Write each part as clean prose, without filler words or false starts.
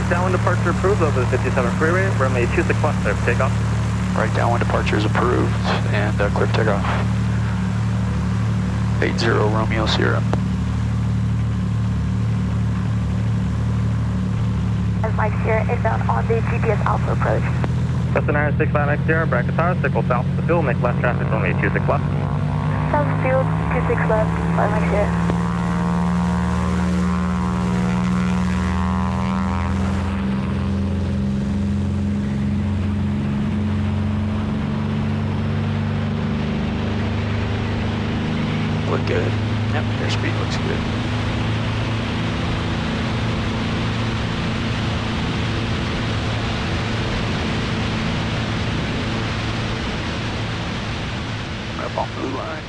downwind departure approved over the 57 freeway. Runway 26 left there for takeoff. Right downwind departure is approved and clear takeoff. 80 Romeo Sierra. As Mike Sierra inbound on the GPS Alpha approach. Cessna 965XR, bracket tower, circle south of the field, make left traffic, runway 26 left. South field, 26 left, by Mike Sierra. Look good. Yep, airspeed looks good. Up on blue line.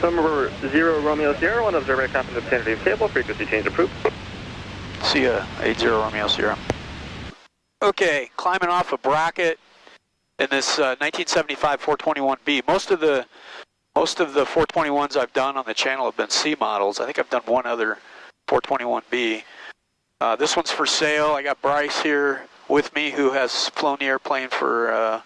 Number 0 Romeo Sierra, 1 observer aircraft in the vicinity of cable, frequency change approved. See ya, 80 Romeo Sierra. Okay, climbing off a bracket in this 1975 421B. Most of the 421s I've done on the channel have been C models. I think I've done one other 421B. This one's for sale. I got Bryce here with me who has flown the airplane for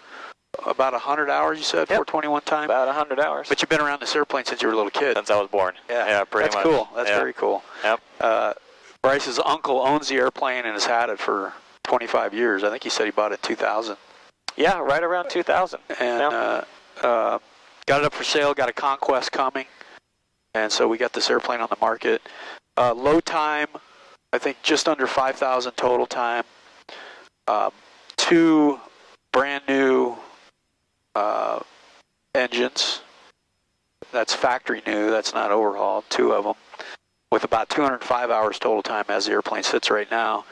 about 100 hours, you said? Yep. 421 time? About 100 hours. But you've been around this airplane since you were a little kid. Since I was born. Yeah, pretty much. That's cool. That's very cool. Yep. Bryce's uncle owns the airplane and has had it for 25 years. I think he said he bought it in 2000. Yeah, right around 2000. And got it up for sale, got a Conquest coming. And so we got this airplane on the market. Low time, I think just under 5,000 total time. 2 brand new engines. That's factory new, that's not overhauled, 2 of them, with about 205 hours total time as the airplane sits right now.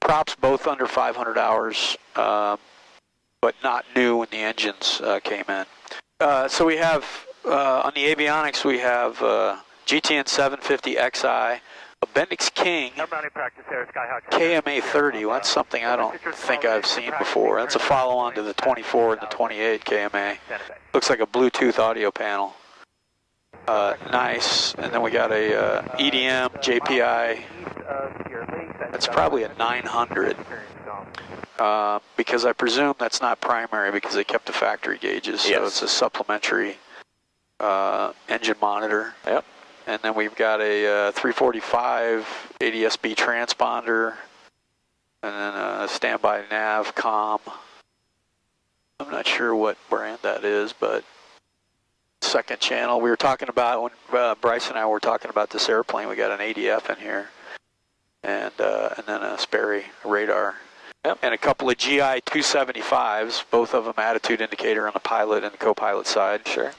Props both under 500 hours, but not new when the engines came in. So we have, on the avionics, we have GTN 750XI, a Bendix King KMA 30. Well, that's something I don't think I've seen before. That's a follow-on to the 24 and the 28 KMA. Looks like a Bluetooth audio panel. Nice. And then we got a EDM JPI. That's probably a 900. Because I presume that's not primary because they kept the factory gauges. So it's a supplementary engine monitor. Yep. And then we've got a 345 ADS-B transponder, and then a standby nav comm. I'm not sure what brand that is, but second channel. We were talking about, when Bryce and I were talking about this airplane, we got an ADF in here, and then a Sperry radar. Yep. And a couple of GI 275s, both of them attitude indicator on the pilot and the co-pilot side. Sure.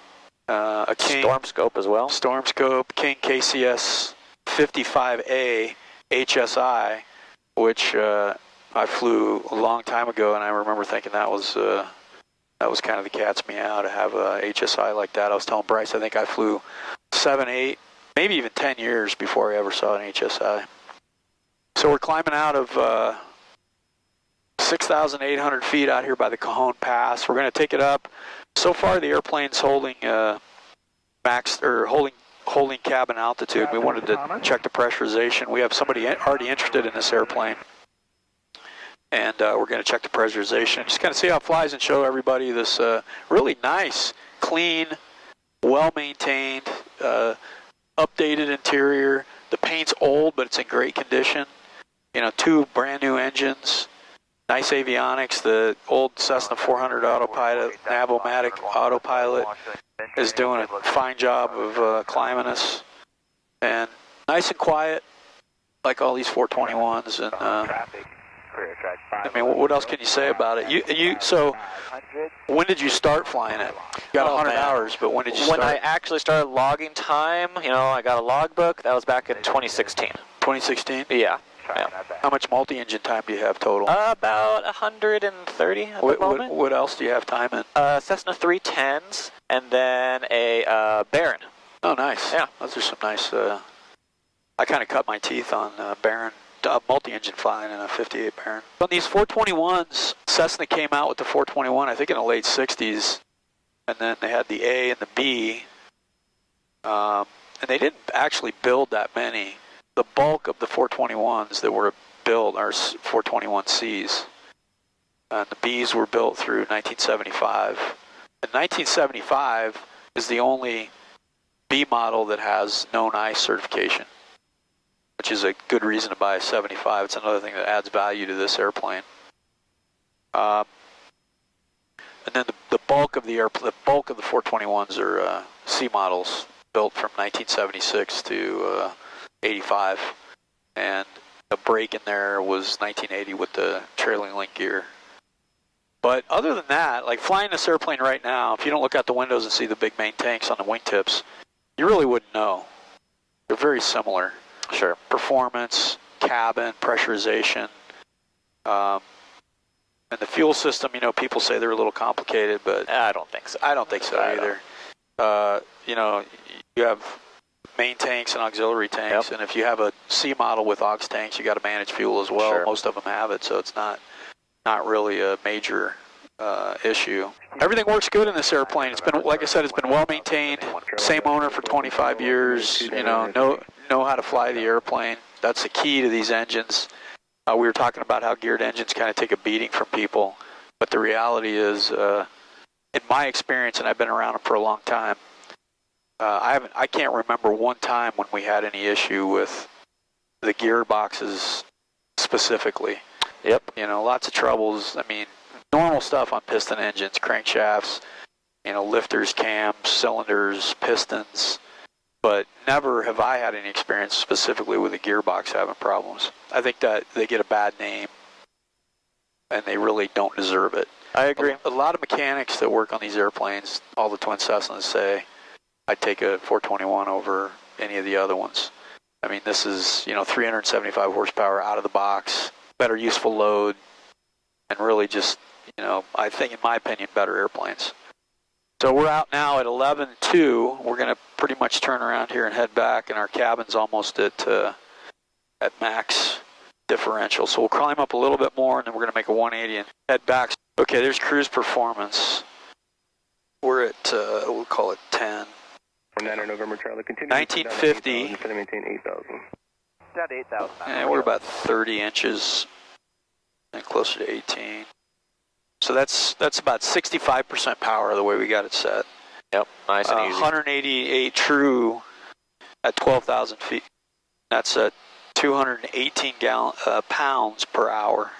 A King Storm scope as well. Storm scope, King KCS 55A HSI, which I flew a long time ago, and I remember thinking that was kind of the cat's meow to have a HSI like that. I was telling Bryce I think I flew 7, 8, maybe even 10 years before I ever saw an HSI. So we're climbing out of 6,800 feet out here by the Cajon Pass. We're going to take it up. So far, the airplane's holding holding cabin altitude. We wanted to check the pressurization. We have somebody already interested in this airplane, and we're going to check the pressurization. Just kind of see how it flies and show everybody this really nice, clean, well-maintained, updated interior. The paint's old, but it's in great condition. You know, 2 brand new engines. Nice avionics. The old Cessna 400 autopilot, Navomatic autopilot, is doing a fine job of climbing us. And nice and quiet, like all these 421s. And I mean, what else can you say about it? So, when did you start flying it? You got 100 hours, but when did you start? When I actually started logging time, I got a logbook. That was back in 2016. 2016? Yeah. How much multi-engine time do you have total? About 130 at the moment. What else do you have time in? Cessna 310s, and then a Baron. Oh, nice. Yeah. Those are some nice, I kind of cut my teeth on Baron, multi-engine flying in a 58 Baron. On these 421s, Cessna came out with the 421, I think in the late 60s, and then they had the A and the B, and they didn't actually build that many. The bulk of the 421s that were built are 421Cs, and the Bs were built through 1975. And 1975 is the only B model that has known ice certification, which is a good reason to buy a 75. It's another thing that adds value to this airplane. And then the bulk of the 421s are C models built from 1976 to 85, and a break in there was 1980 with the trailing link gear. But other than that, like flying this airplane right now, if you don't look out the windows and see the big main tanks on the wingtips, you really wouldn't know. They're very similar. Sure. Performance, cabin, pressurization, and the fuel system, people say they're a little complicated, but I don't think so. I don't think so either. You have main tanks and auxiliary tanks, and if you have a C model with aux tanks, you got to manage fuel as well. Sure. Most of them have it, so it's not really a major issue. Everything works good in this airplane. It's been, like I said, it's been well maintained. Same owner for 25 years. Know how to fly the airplane. That's the key to these engines. We were talking about how geared engines kind of take a beating from people, but the reality is, in my experience, and I've been around them for a long time, I can't remember one time when we had any issue with the gearboxes specifically. Yep. Lots of troubles. I mean, normal stuff on piston engines, crankshafts, lifters, cams, cylinders, pistons, but never have I had any experience specifically with a gearbox having problems. I think that they get a bad name, and they really don't deserve it. I agree. A lot of mechanics that work on these airplanes, all the twin Cessnas, say, I'd take a 421 over any of the other ones. I mean, this is, 375 horsepower out of the box, better useful load, and really just, I think, in my opinion, better airplanes. So we're out now at 11.2. We're going to pretty much turn around here and head back, and our cabin's almost at max differential. So we'll climb up a little bit more, and then we're going to make a 180 and head back. Okay, there's cruise performance. We're at, we'll call it 10. 1950. About 8,000. And we're about 30 inches and closer to 18. So that's about 65% power the way we got it set. Yep, nice and easy. 188 true at 12,000 feet. That's at 218 pounds per hour.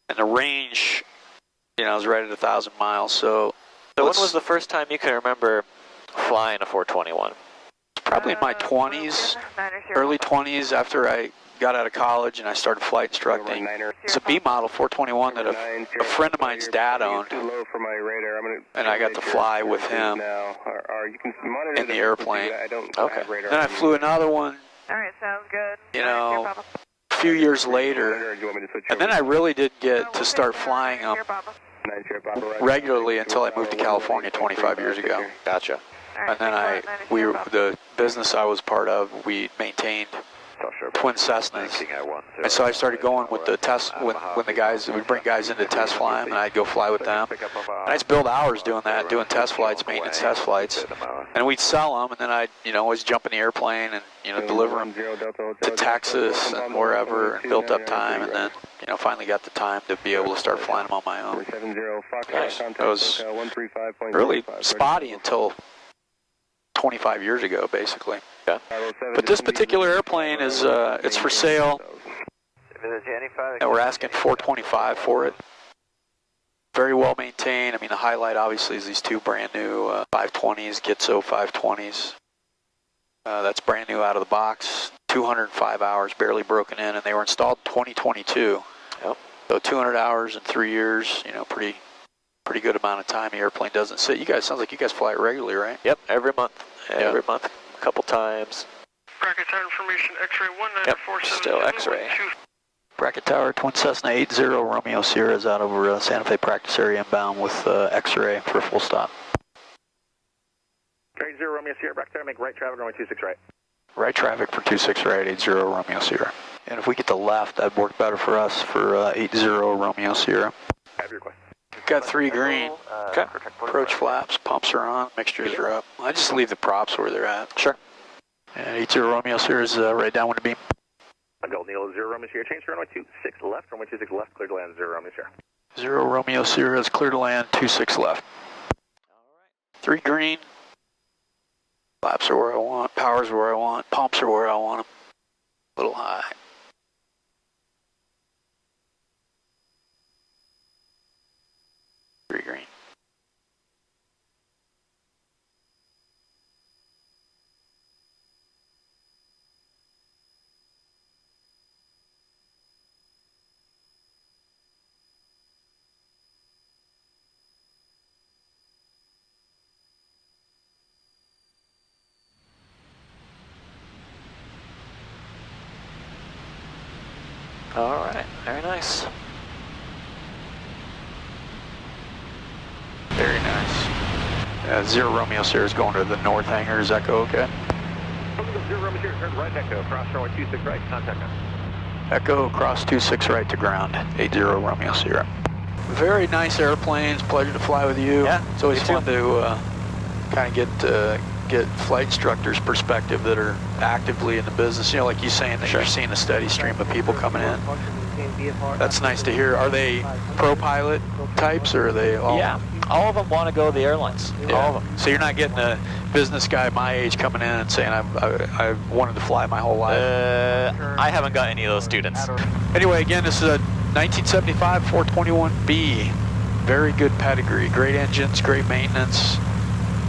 And the range, is right at 1,000 miles. So when was the first time you can remember flying a 421? Probably in my 20s, early 20s, after I got out of college and I started flight instructing. It's a B model 421 that a friend of mine's dad owned, and I got to fly with him in the airplane. Okay. Then I flew another one, Alright, sounds good. a few years later, and then I really didn't get to start flying them regularly until I moved to California 25 years ago. Gotcha. And then the business I was part of, we maintained twin Cessnas. And so I started going with the test, when the guys, we'd bring guys in to test fly them, and I'd go fly with them. And I'd spend hours doing that, doing test flights, maintenance test flights. And we'd sell them, and then I'd, always jump in the airplane and, deliver them to Texas and wherever, and built up time, and then, finally got the time to be able to start flying them on my own. It was really spotty until 25 years ago, basically. Yeah. But this particular airplane is, it's for sale, and we're asking $425 for it. Very well maintained. I mean, the highlight obviously is these two brand new 520s, GTSIO 520s. That's brand new out of the box. 205 hours, barely broken in, and they were installed in 2022. Yep. So 200 hours in 3 years, you know, pretty good amount of time the airplane doesn't sit. You guys, sounds like you guys fly it regularly, right? Yep, every month. Every month, a couple times. Bracket tower information, X-ray 1947. Yep, still X-ray. Bracket tower, Twin Cessna 80 Romeo Sierra is out over Santa Fe practice area inbound with X-ray for a full stop. 80 Romeo Sierra, bracket tower, make right traffic, runway 26 right. Right traffic for 26 right, 80 Romeo Sierra. And if we get to left, that'd work better for us for 80 Romeo Sierra. Have your request. Got 3 green. Okay. Approach flaps, pumps are on, mixtures are up. I just leave the props where they're at. Sure. And 80 Romeo Sierra is right downwind of beam. Gold Neil 0 Romeo Sierra, change to runway 26 left, runway 26 left, clear to land 0 Romeo Sierra. 0 Romeo Sierra is clear to land, 26 left. 3 green. Flaps are where I want, powers are where I want, pumps are where I want them. A little high. Green. All right, very nice. Very nice. 0 Romeo Sierra is going to the north hangar. Is that go okay? 0 Romeo Sierra, turn right echo, cross runway 26 right, contact us. Echo, cross 26 right to ground, 80 Romeo Sierra. Very nice airplanes, pleasure to fly with you. Yeah, it's always you fun too. to kind of get flight instructors' perspective that are actively in the business. You know, like you saying that you're seeing a steady stream of people coming in. That's nice to hear. Are they pro-pilot types, or are they all? Yeah, all of them want to go to the airlines. Yeah. All of them. So you're not getting a business guy my age coming in and saying, I wanted to fly my whole life. I haven't got any of those students. Anyway, again, this is a 1975 421B. Very good pedigree, great engines, great maintenance.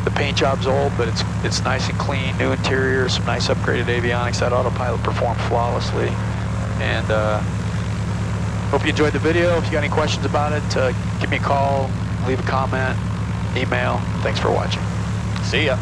The paint job's old, but it's nice and clean, new interior, some nice upgraded avionics. That autopilot performed flawlessly. And hope you enjoyed the video. If you got any questions about it, give me a call, leave a comment, email. Thanks for watching. See ya.